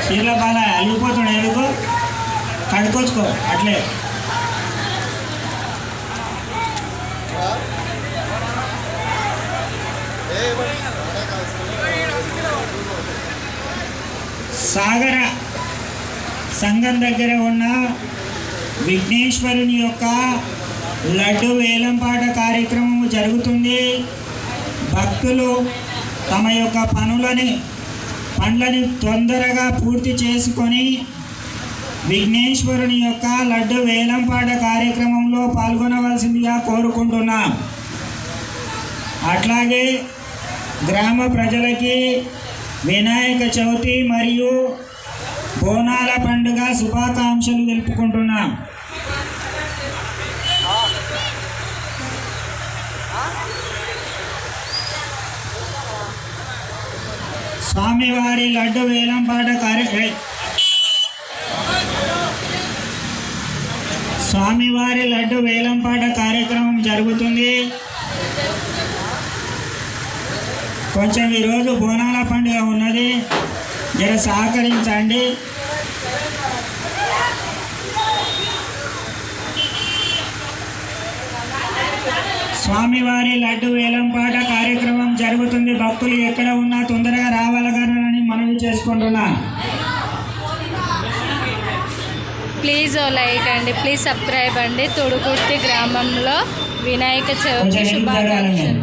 చీరల బాల అలిగిపోతుండే ఎందుకు కడుకొచ్చుకో అట్లే. సాగర సంఘం దగ్గర ఉన్న విఘ్నేశ్వరుని యొక్క లడ్డు వేలంపాట కార్యక్రమం జరుగుతుంది. భక్తులు తమ యొక్క పనులని తొందరగా పూర్తి చేసుకొని విఘ్నేశ్వరుని యొక్క లడ్డు వేలంపాట కార్యక్రమంలో పాల్గొనవలసిందిగా కోరుకుంటున్నాం. అట్లాగే గ్రామ ప్రజలకి వినాయక చవితి మరియు బోనాల పండుగ శుభాకాంక్షలు తెలుపుకుంటున్నాం. స్వామివారి లడ్డు వేలంపాట స్వామివారి లడ్డు వేలంపాట కార్యక్రమం జరుగుతుంది. కొంచెం ఈరోజు బోనాల పండుగ ఉన్నది, జర సహకరించండి. స్వామివారి లడ్డు వేలంపాట కార్యక్రమం జరుగుతుంది. భక్తులు ఎక్కడ ఉన్నా తొందరగా రావాలని మనవి చేసుకుంటున్నా. ప్లీజ్ లైక్ అండి, ప్లీజ్ సబ్స్క్రైబ్ అండి. తొడుకుర్తి గ్రామంలో వినాయక చవితి శుభాకాంక్షలు.